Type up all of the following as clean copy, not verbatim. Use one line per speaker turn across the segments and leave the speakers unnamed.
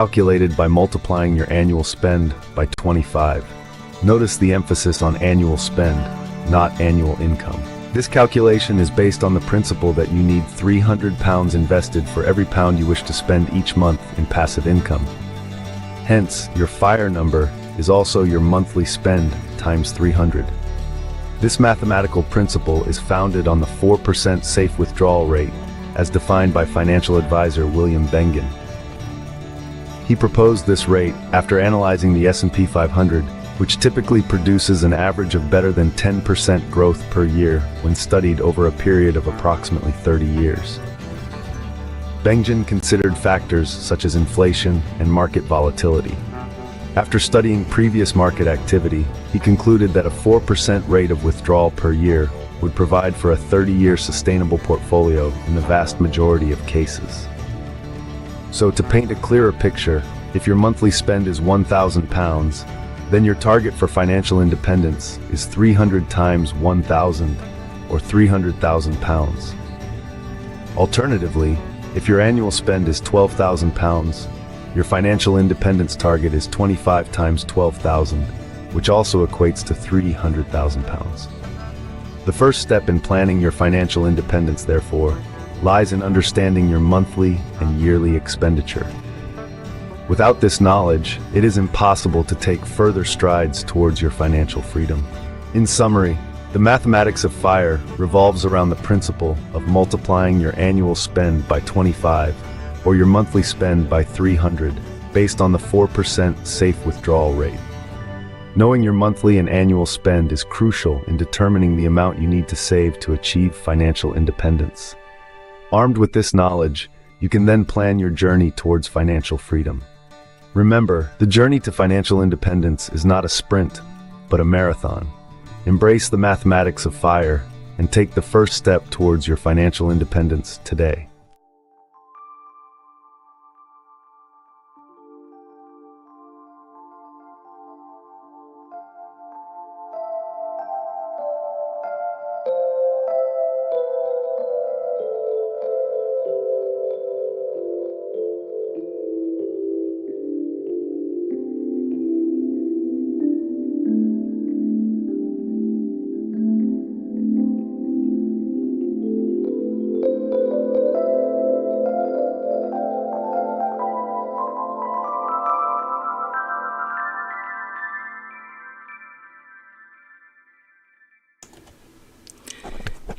calculated by multiplying your annual spend by 25. Notice the emphasis on annual spend, not annual income. This calculation is based on the principle that you need £300 invested for every pound you wish to spend each month in passive income. Hence, your FIRE number is also your monthly spend times 300. This mathematical principle is founded on the 4% safe withdrawal rate, as defined by financial advisor William Bengen. He proposed this rate after analyzing the S&P 500, which typically produces an average of better than 10% growth per year when studied over a period of approximately 30 years. Bengen considered factors such as inflation and market volatility. After studying previous market activity, he concluded that a 4% rate of withdrawal per year would provide for a 30-year sustainable portfolio in the vast majority of cases. So to paint a clearer picture, if your monthly spend is £1,000, then your target for financial independence is 300 times 1,000, or £300,000. Alternatively, if your annual spend is £12,000, your financial independence target is 25 times 12,000, which also equates to £300,000. The first step in planning your financial independence, therefore, lies in understanding your monthly and yearly expenditure. Without this knowledge, it is impossible to take further strides towards your financial freedom. In summary, the mathematics of FIRE revolves around the principle of multiplying your annual spend by 25 or your monthly spend by 300 based on the 4% safe withdrawal rate. Knowing your monthly and annual spend is crucial in determining the amount you need to save to achieve financial independence. Armed with this knowledge, you can then plan your journey towards financial freedom. Remember, the journey to financial independence is not a sprint, but a marathon. Embrace the mathematics of FIRE and take the first step towards your financial independence today.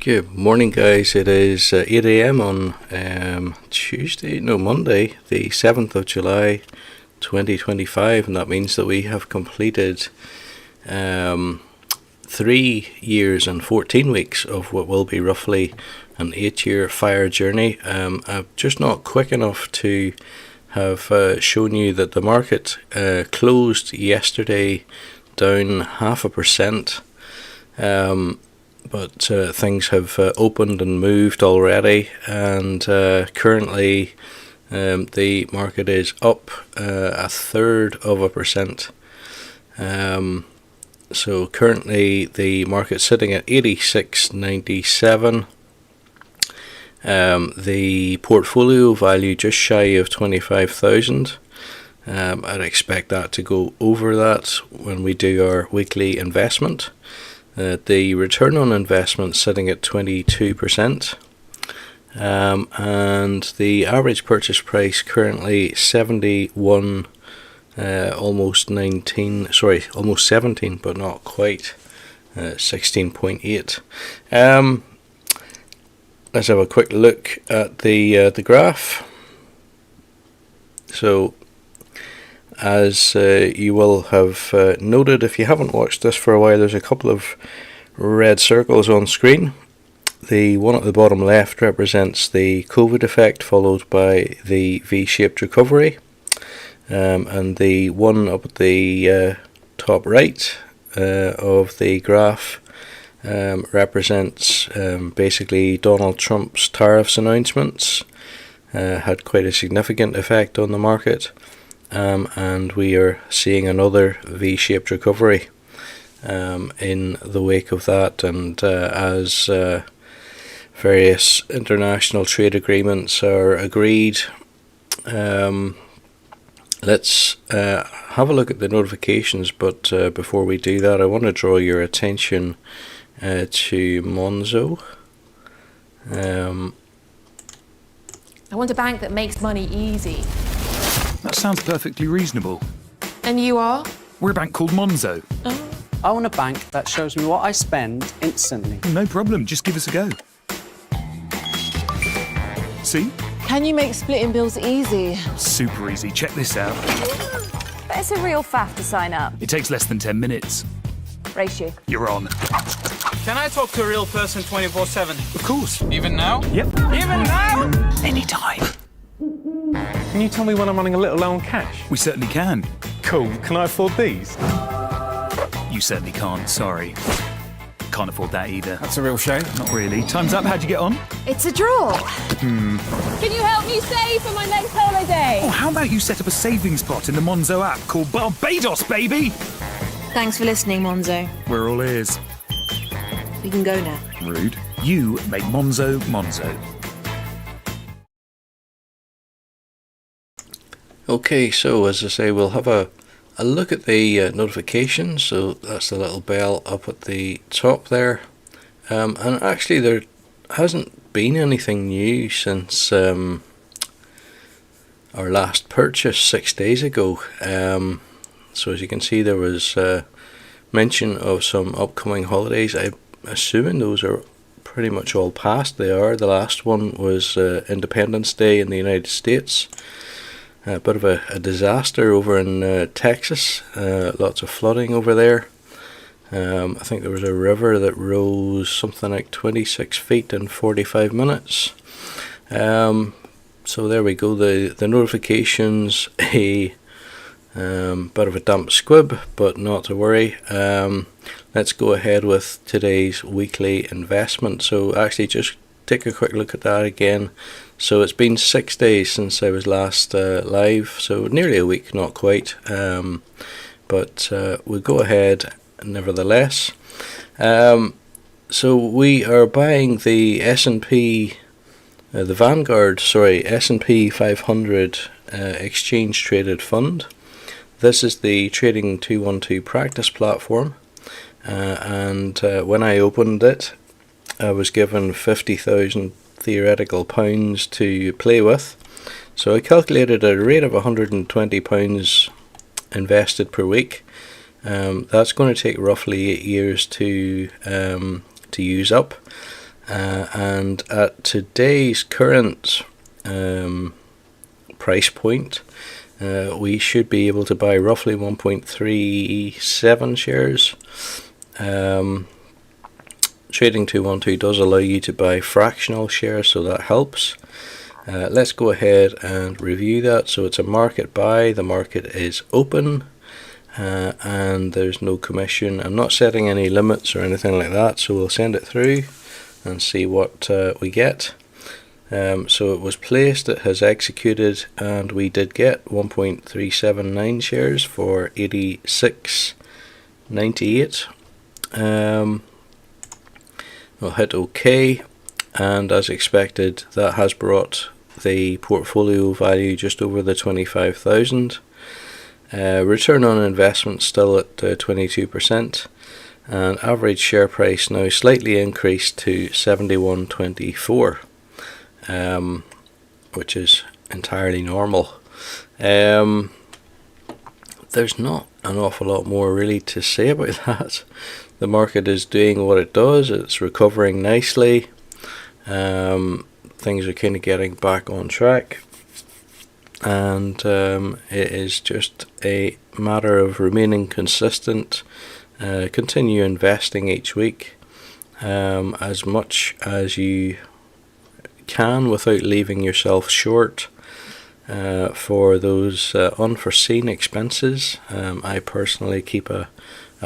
Good morning, guys. It is 8 a.m. on Monday, the 7th of July 2025, and that means that we have completed 3 years and 14 weeks of what will be roughly an 8-year FIRE journey. I'm just not quick enough to have shown you that the market closed yesterday down 0.5%. But things have opened and moved already, and currently the market is up 0.33%. So currently the market's sitting at 86.97. The portfolio value just shy of 25,000. I'd expect that to go over that when we do our weekly investment. The return on investment sitting at 22%, and the average purchase price currently 71, almost 17, but not quite, 16.8. Let's have a quick look at the graph. So, as you will have noted, if you haven't watched this for a while, there's a couple of red circles on screen. The one at the bottom left represents the COVID effect, followed by the V-shaped recovery, and the one up at the top right of the graph represents basically Donald Trump's tariffs announcements. Had quite a significant effect on the market. And we are seeing another V-shaped recovery in the wake of that, and as various international trade agreements are agreed, let's have a look at the notifications, but before we do that, I want to draw your attention to Monzo.
I want a bank that makes money easy.
That sounds perfectly reasonable.
And you are?
We're a bank called Monzo.
Oh.
I want a bank that shows me what I spend instantly.
No problem, just give us a go. See?
Can you make splitting bills easy?
Super easy, check this out.
But it's a real faff to sign up.
It takes less than 10 minutes.
Race you.
You're on.
Can I talk to a real person 24/7?
Of course.
Even now?
Yep.
Even now?
Anytime.
Can you tell me when I'm running a little low on cash?
We certainly can.
Cool. Can I afford these?
You certainly can't, sorry. Can't afford that either.
That's a real shame.
Not really. Time's up, how'd you get on?
It's a draw.
Can you help me save for my next holiday?
Oh, how about you set up a savings pot in the Monzo app called Barbados, baby?
Thanks for listening, Monzo.
We're all ears.
We can go now.
Rude. You make Monzo Monzo.
Okay, so as I say, we'll have a look at the notifications. So that's the little bell up at the top there. And actually there hasn't been anything new since our last purchase 6 days ago. So as you can see, there was mention of some upcoming holidays. I'm assuming those are pretty much all past. They are. The last one was Independence Day in the United States. A bit of a disaster over in Texas. Lots of flooding over there. I think there was a river that rose something like 26 feet in 45 minutes. So there we go. The notifications, a bit of a damp squib, but not to worry. Let's go ahead with today's weekly investment. So actually just take a quick look at that again. So it's been 6 days since I was last live, so nearly a week, not quite, but we'll go ahead nevertheless. So we are buying the S&P, the Vanguard, S&P 500 exchange traded fund. This is the Trading 212 practice platform, and when I opened it, I was given 50,000 theoretical pounds to play with. So I calculated a rate of £120 invested per week. That's going to take roughly 8 years to use up. And at today's current price point, we should be able to buy roughly 1.37 shares. Trading 212 does allow you to buy fractional shares, so that helps. Let's go ahead and review that. So it's a market buy, the market is open, and there's no commission. I'm not setting any limits or anything like that, so we'll send it through and see what we get. So it was placed, it has executed, and we did get 1.379 shares for 86.98. We'll hit OK, and as expected, that has brought the portfolio value just over the 25,000. Return on investment still at 22%, and average share price now slightly increased to 71.24, which is entirely normal. There's not an awful lot more really to say about that. The market is doing what it does. It's recovering nicely. Things are kind of getting back on track, and it is just a matter of remaining consistent, continue investing each week, as much as you can without leaving yourself short for those unforeseen expenses. I personally keep a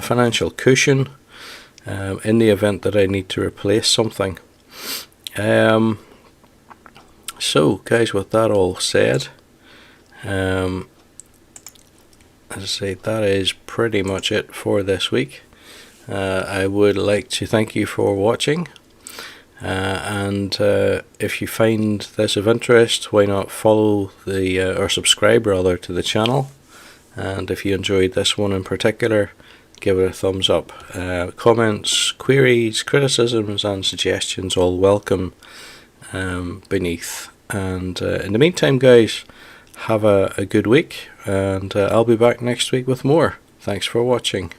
financial cushion in the event that I need to replace something. So guys, with that all said, as I say, that is pretty much it for this week. I would like to thank you for watching. And if you find this of interest, why not follow or subscribe rather to the channel. And if you enjoyed this one in particular, give it a thumbs up. Comments, queries, criticisms and suggestions all welcome beneath. And in the meantime, guys, have a good week, and I'll be back next week with more. Thanks for watching.